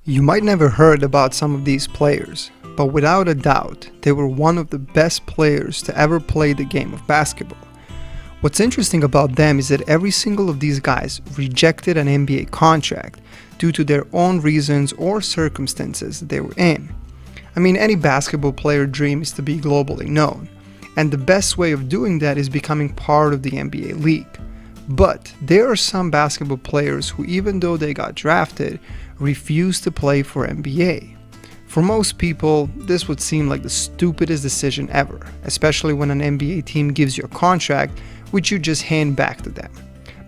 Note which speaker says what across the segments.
Speaker 1: You might never heard about some of these players, but without a doubt, they were one of the best players to ever play the game of basketball. What's interesting about them is that every single of these guys rejected an NBA contract due to their own reasons or circumstances they were in. I mean, any basketball player dreams to be globally known, and the best way of doing that is becoming part of the NBA league. But there are some basketball players who, even though they got drafted, refuse to play for NBA. For most people, this would seem like the stupidest decision ever, especially when an NBA team gives you a contract which you just hand back to them.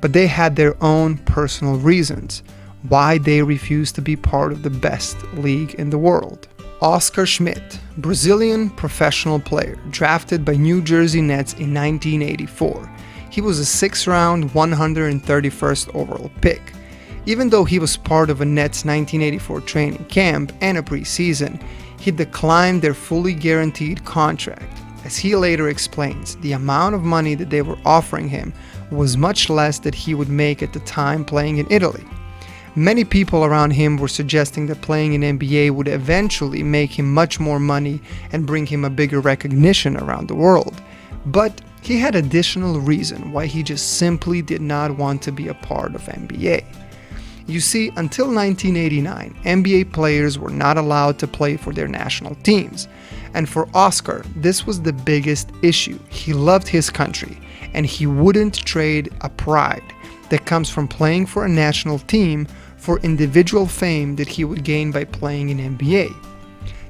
Speaker 1: But they had their own personal reasons why they refused to be part of the best league in the world. Oscar Schmidt, Brazilian professional player, drafted by New Jersey Nets in 1984. He was a 6th-round, 131st overall pick. Even though he was part of a Nets 1984 training camp and a preseason, he declined their fully guaranteed contract. As he later explains, the amount of money that they were offering him was much less than he would make at the time playing in Italy. Many people around him were suggesting that playing in NBA would eventually make him much more money and bring him a bigger recognition around the world. But he had additional reason why he just simply did not want to be a part of NBA. You see, until 1989, NBA players were not allowed to play for their national teams. And for Oscar, this was the biggest issue. He loved his country, and he wouldn't trade a pride that comes from playing for a national team for individual fame that he would gain by playing in NBA.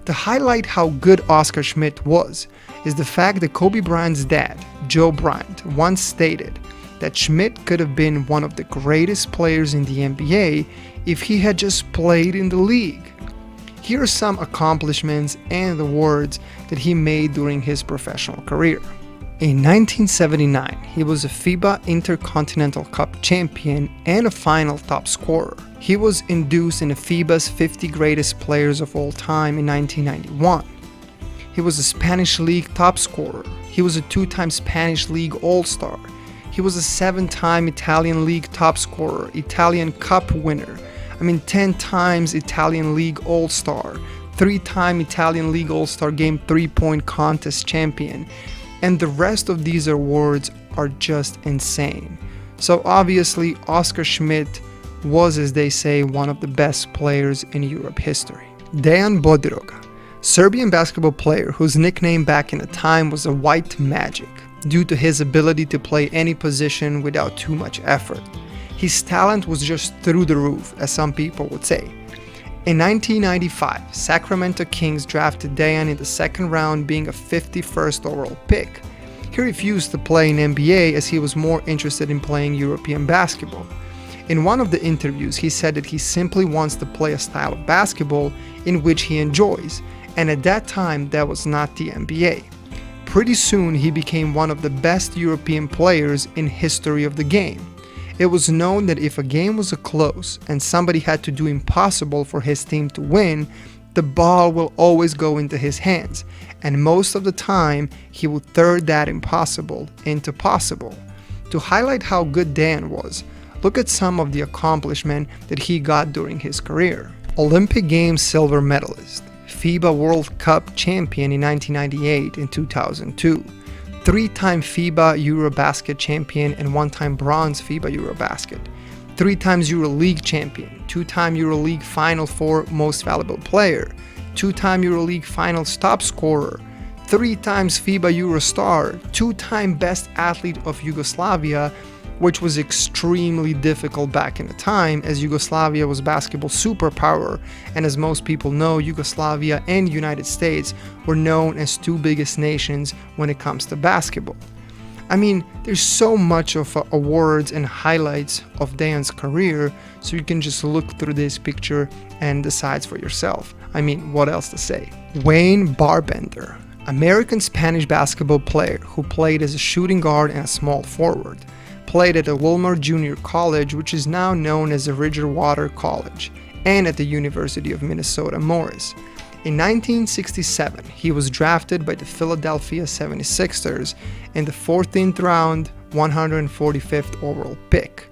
Speaker 1: To highlight how good Oscar Schmidt was, is the fact that Kobe Bryant's dad, Joe Bryant, once stated that Schmidt could have been one of the greatest players in the NBA if he had just played in the league. Here are some accomplishments and the words that he made during his professional career. In 1979, he was a FIBA Intercontinental Cup champion and a final top scorer. He was induced in FIBA's 50 greatest players of all time in 1991. He was a Spanish League top scorer. He was a 2-time Spanish League All-Star. He was a 7-time Italian League top scorer, Italian Cup winner. 10 times Italian League All-Star, 3-time Italian League All-Star Game 3-point contest champion. And the rest of these awards are just insane. So obviously, Oscar Schmidt was, as they say, one of the best players in Europe history. Dejan Bodiroga, Serbian basketball player whose nickname back in the time was a White Magic, due to his ability to play any position without too much effort. His talent was just through the roof, as some people would say. In 1995, Sacramento Kings drafted Dejan in the 2nd round, being a 51st overall pick. He refused to play in NBA as he was more interested in playing European basketball. In one of the interviews, he said that he simply wants to play a style of basketball in which he enjoys, and at that time that was not the NBA. Pretty soon he became one of the best European players in history of the game. It was known that if a game was close and somebody had to do impossible for his team to win, the ball will always go into his hands, and most of the time he would turn that impossible into possible. To highlight how good Dan was, look at some of the accomplishments that he got during his career. Olympic Games silver medalist, FIBA World Cup champion in 1998 and 2002, 3-time FIBA Eurobasket champion and 1-time bronze FIBA Eurobasket, 3 times EuroLeague champion, 2-time EuroLeague Final Four most valuable player, 2-time EuroLeague Finals top scorer, 3 times FIBA Eurostar, 2-time best athlete of Yugoslavia, which was extremely difficult back in the time as Yugoslavia was basketball superpower, and as most people know, Yugoslavia and United States were known as 2 biggest nations when it comes to basketball. There's so much of awards and highlights of Dejan's career, so you can just look through this picture and decide for yourself. What else to say? Wayne Barbender, American-Spanish basketball player who played as a shooting guard and a small forward. Played at a Wilmer Junior College, which is now known as the Ridgewater College, and at the University of Minnesota Morris. In 1967, he was drafted by the Philadelphia 76ers in the 14th round, 145th overall pick.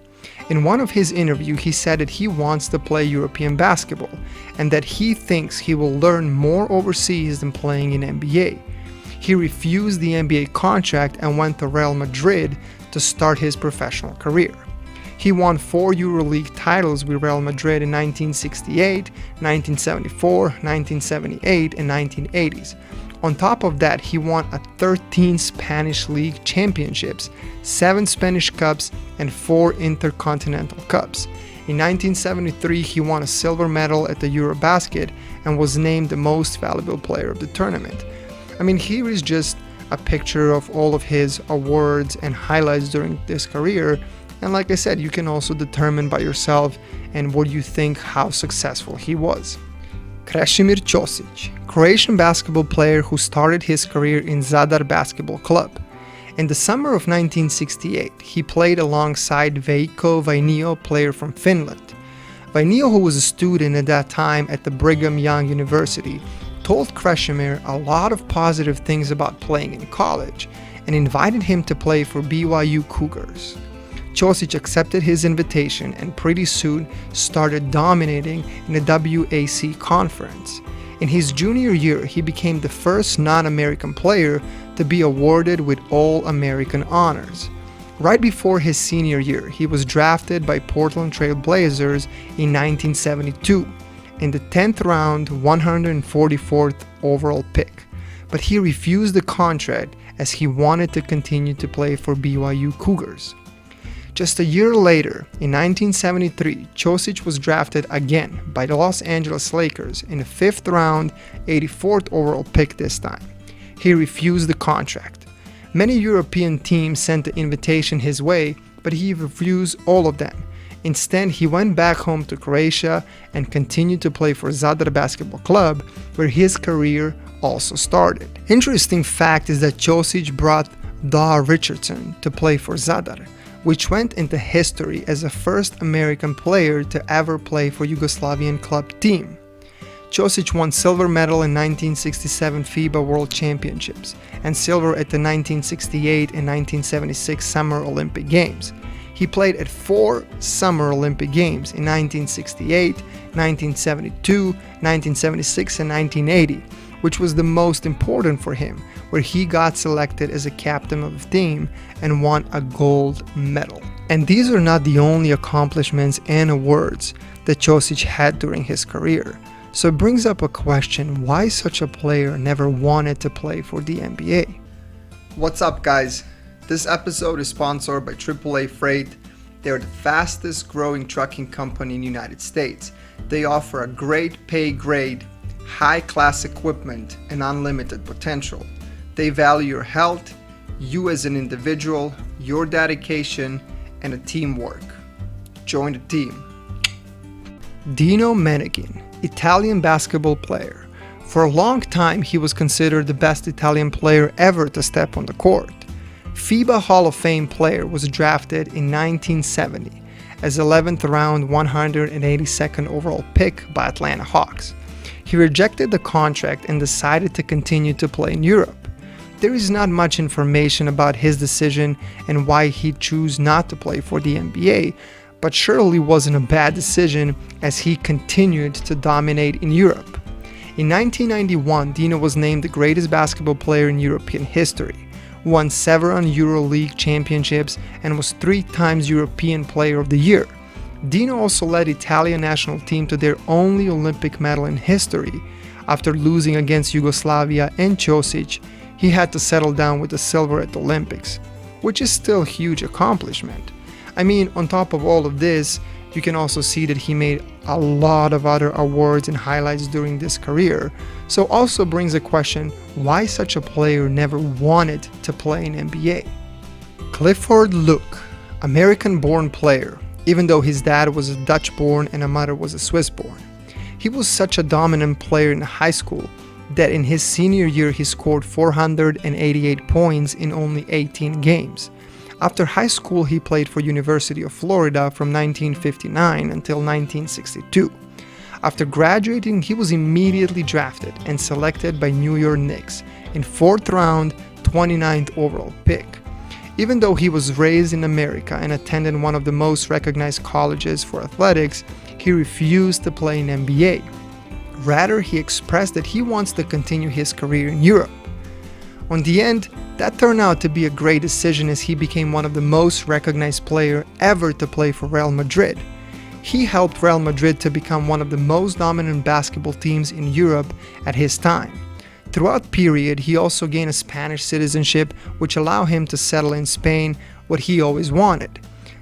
Speaker 1: In one of his interviews, he said that he wants to play European basketball, and that he thinks he will learn more overseas than playing in NBA. He refused the NBA contract and went to Real Madrid to start his professional career. He won 4 EuroLeague titles with Real Madrid in 1968, 1974, 1978, and 1980s. On top of that, he won 13 Spanish League championships, 7 Spanish Cups, and 4 Intercontinental Cups. In 1973, he won a silver medal at the Eurobasket and was named the most valuable player of the tournament. I mean, here is just a picture of all of his awards and highlights during this career. And like I said, you can also determine by yourself and what you think how successful he was. Kreshimir Chosic, Croatian basketball player who started his career in Zadar Basketball Club. In the summer of 1968, he played alongside Veikko Vainio, player from Finland. Vainio, who was a student at that time at the Brigham Young University, told Kreshimir a lot of positive things about playing in college and invited him to play for BYU Cougars. Chosic accepted his invitation and pretty soon started dominating in the WAC conference. In his junior year, he became the first non-American player to be awarded with All-American honors. Right before his senior year, he was drafted by Portland Trail Blazers in 1972 in the 10th round, 144th overall pick, but he refused the contract as he wanted to continue to play for BYU Cougars. Just a year later, in 1973, Chosic was drafted again by the Los Angeles Lakers in the 5th round, 84th overall pick this time. He refused the contract. Many European teams sent the invitation his way, but he refused all of them. Instead, he went back home to Croatia and continued to play for Zadar Basketball Club, where his career also started. Interesting fact is that Chosic brought Da Richardson to play for Zadar, which went into history as the first American player to ever play for Yugoslavian club team. Chosic won silver medal in 1967 FIBA World Championships and silver at the 1968 and 1976 Summer Olympic Games. He played at 4 Summer Olympic Games in 1968, 1972, 1976, and 1980, which was the most important for him, where he got selected as a captain of the team and won a gold medal. And these are not the only accomplishments and awards that Chosic had during his career. So it brings up a question, why such a player never wanted to play for the NBA? What's up, guys? This episode is sponsored by AAA Freight. They're the fastest growing trucking company in the United States. They offer a great pay grade, high-class equipment, and unlimited potential. They value your health, you as an individual, your dedication, and a teamwork. Join the team. Dino Meneghin, Italian basketball player. For a long time, he was considered the best Italian player ever to step on the court. FIBA Hall of Fame player, was drafted in 1970 as 11th round 182nd overall pick by Atlanta Hawks. He rejected the contract and decided to continue to play in Europe. There is not much information about his decision and why he chose not to play for the NBA, but surely wasn't a bad decision as he continued to dominate in Europe. In 1991, Dino was named the greatest basketball player in European history, won 7 EuroLeague championships, and was 3 times European Player of the Year. Dino also led Italian national team to their only Olympic medal in history. After losing against Yugoslavia and Chosic, he had to settle down with the silver at the Olympics, which is still a huge accomplishment. I mean, on top of all of this, you can also see that he made a lot of other awards and highlights during this career. So also brings a question, why such a player never wanted to play in NBA? Clifford Look, American-born player, even though his dad was a Dutch-born and a mother was a Swiss-born. He was such a dominant player in high school that in his senior year he scored 488 points in only 18 games. After high school, he played for University of Florida from 1959 until 1962. After graduating, he was immediately drafted and selected by New York Knicks in 4th round, 29th overall pick. Even though he was raised in America and attended one of the most recognized colleges for athletics, he refused to play in NBA. Rather, he expressed that he wants to continue his career in Europe. On the end, that turned out to be a great decision as he became one of the most recognized players ever to play for Real Madrid. He helped Real Madrid to become one of the most dominant basketball teams in Europe at his time. Throughout the period, he also gained a Spanish citizenship, which allowed him to settle in Spain, what he always wanted.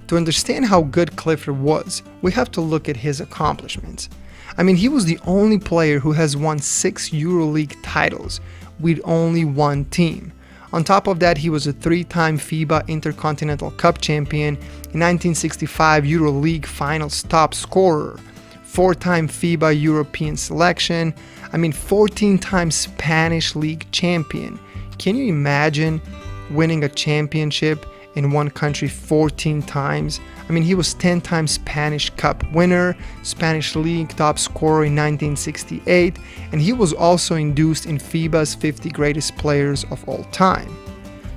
Speaker 1: To understand how good Clifford was, we have to look at his accomplishments. He was the only player who has won 6 EuroLeague titles with only one team. On top of that, he was a 3-time FIBA Intercontinental Cup champion, in 1965 EuroLeague Finals top scorer, 4-time FIBA European selection, 14-time Spanish League champion. Can you imagine winning a championship in one country 14 times? He was 10-time Spanish Cup winner, Spanish League top scorer in 1968, and he was also induced in FIBA's 50 greatest players of all time.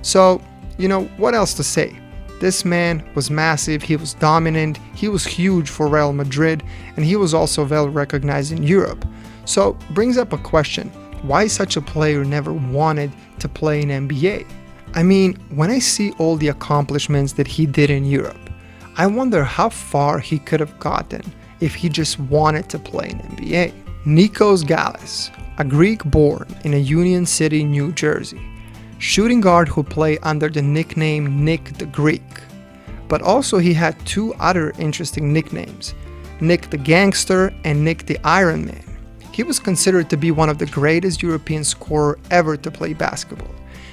Speaker 1: So, what else to say? This man was massive, he was dominant, he was huge for Real Madrid, and he was also well recognized in Europe. So, brings up a question, why such a player never wanted to play in NBA? When I see all the accomplishments that he did in Europe, I wonder how far he could have gotten if he just wanted to play in NBA. Nicos Galis, a Greek born in a Union City, New Jersey, shooting guard who played under the nickname Nick the Greek. But also he had 2 other interesting nicknames, Nick the Gangster and Nick the Iron Man. He was considered to be one of the greatest European scorers ever to play basketball.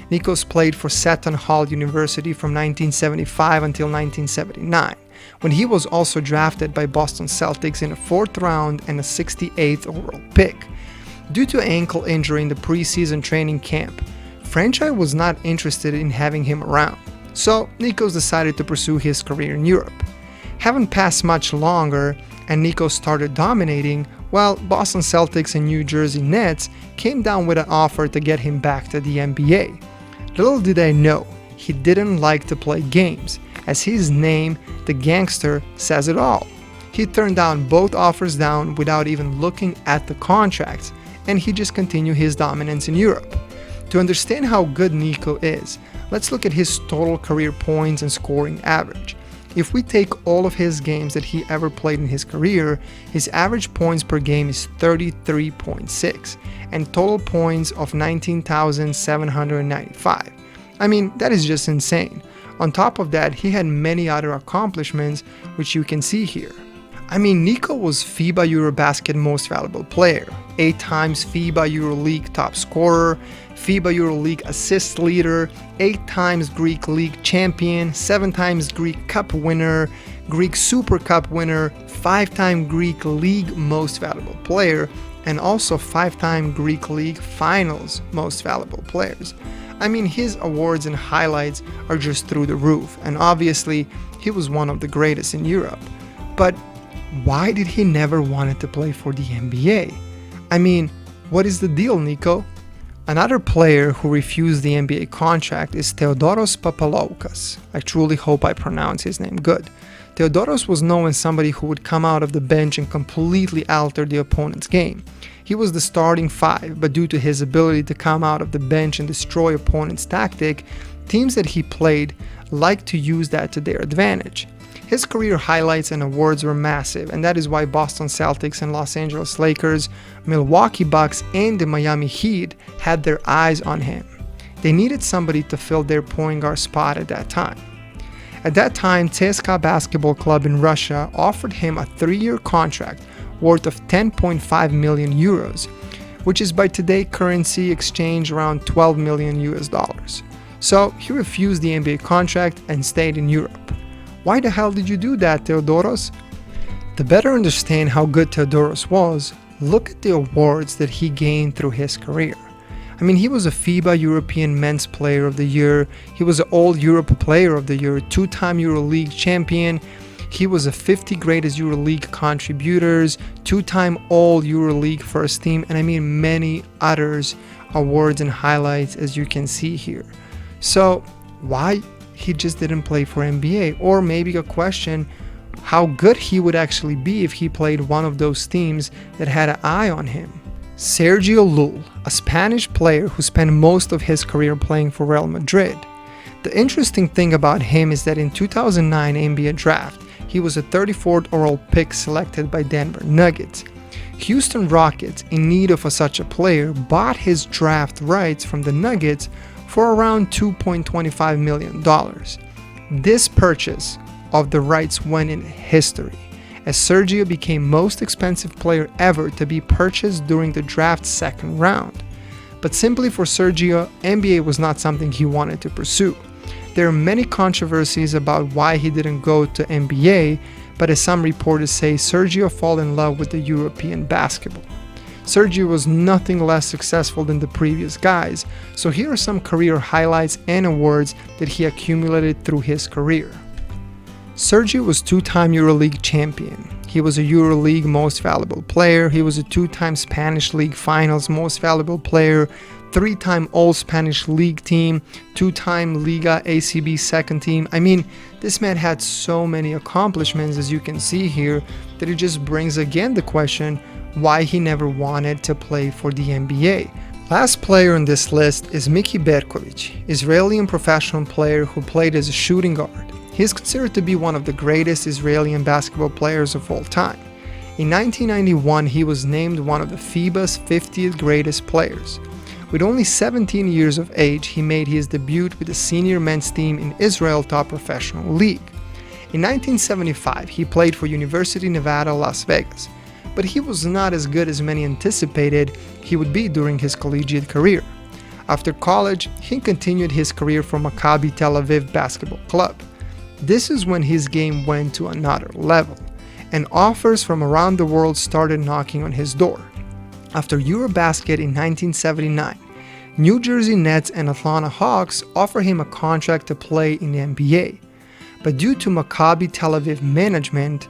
Speaker 1: Nicos played for Seton Hall University from 1975 until 1979, when he was also drafted by Boston Celtics in the 4th round and a 68th overall pick. Due to ankle injury in the preseason training camp, franchise was not interested in having him around, so Nicos decided to pursue his career in Europe. Haven't passed much longer, and Nicos started dominating, while Boston Celtics and New Jersey Nets came down with an offer to get him back to the NBA. Little did I know, he didn't like to play games, as his name, the Gangster, says it all. He turned down both offers without even looking at the contracts, and he just continued his dominance in Europe. To understand how good Nico is, let's look at his total career points and scoring average. If we take all of his games that he ever played in his career, his average points per game is 33.6 and total points of 19,795. That is just insane. On top of that, he had many other accomplishments which you can see here. Nico was FIBA Eurobasket Most Valuable Player, 8 times FIBA EuroLeague top scorer, FIBA EuroLeague assist leader, 8 times Greek League champion, 7 times Greek Cup winner, Greek Super Cup winner, 5-time Greek League Most Valuable Player, and also 5-time Greek League Finals Most Valuable Players. His awards and highlights are just through the roof, and obviously he was one of the greatest in Europe. But why did he never wanted to play for the NBA? What is the deal, Nico? Another player who refused the NBA contract is Theodoros Papaloukas. I truly hope I pronounce his name good. Theodoros was known as somebody who would come out of the bench and completely alter the opponent's game. He was the starting 5, but due to his ability to come out of the bench and destroy opponents' tactic, teams that he played liked to use that to their advantage. His career highlights and awards were massive, and that is why Boston Celtics and Los Angeles Lakers, Milwaukee Bucks, and the Miami Heat had their eyes on him. They needed somebody to fill their point guard spot at that time. At that time, CSKA Basketball Club in Russia offered him a 3-year contract worth of 10.5 million euros, which is by today currency exchange around 12 million US dollars. So he refused the NBA contract and stayed in Europe. Why the hell did you do that, Theodoros? To better understand how good Theodoros was, look at the awards that he gained through his career. He was a FIBA European Men's Player of the Year, he was an All-Europe Player of the Year, 2-time EuroLeague champion, he was a 50 greatest EuroLeague contributors, 2-time All-EuroLeague first team, and many others awards and highlights as you can see here. So why he just didn't play for NBA? Or maybe a question, how good he would actually be if he played one of those teams that had an eye on him. Sergio Llull, a Spanish player who spent most of his career playing for Real Madrid. The interesting thing about him is that in 2009 NBA draft, he was a 34th overall pick selected by Denver Nuggets. Houston Rockets, in need of such a player, bought his draft rights from the Nuggets for around $2.25 million. This purchase of the rights went in history, as Sergio became most expensive player ever to be purchased during the draft's second round. But simply for Sergio, NBA was not something he wanted to pursue. There are many controversies about why he didn't go to NBA, but as some reporters say, Sergio fell in love with the European basketball. Sergio was nothing less successful than the previous guys, so here are some career highlights and awards that he accumulated through his career. Sergio was two-time EuroLeague champion. He was a EuroLeague Most Valuable Player. He was a two-time Spanish League Finals Most Valuable Player, three-time All-Spanish League team, two-time Liga ACB second team. I mean, this man had so many accomplishments, as you can see here, that it just brings again the question why he never wanted to play for the NBA. Last player on this list is Mikey Berkowitz, Israeli professional player who played as a shooting guard. He is considered to be one of the greatest Israeli basketball players of all time. In 1991, he was named one of the FIBA's 50th greatest players. With only 17 years of age, he made his debut with the senior men's team in Israel's top professional league. In 1975, he played for University of Nevada, Las Vegas, but he was not as good as many anticipated he would be during his collegiate career. After college, he continued his career for Maccabi Tel Aviv Basketball Club. This is when his game went to another level, and offers from around the world started knocking on his door. After Eurobasket in 1979, New Jersey Nets and Atlanta Hawks offered him a contract to play in the NBA, but due to Maccabi Tel Aviv management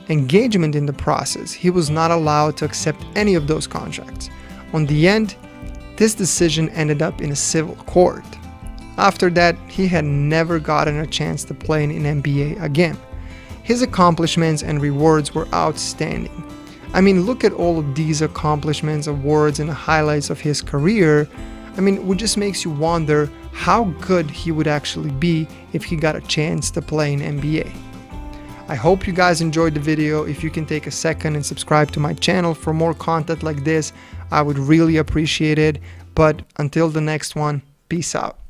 Speaker 1: engagement in the process, he was not allowed to accept any of those contracts. On the end, this decision ended up in a civil court. After that, he had never gotten a chance to play in an NBA again. His accomplishments and rewards were outstanding. I mean, look at all of these accomplishments, awards, and highlights of his career. I mean, it just makes you wonder how good he would actually be if he got a chance to play in NBA. I hope you guys enjoyed the video. If you can take a second and subscribe to my channel for more content like this, I would really appreciate it. But until the next one, peace out.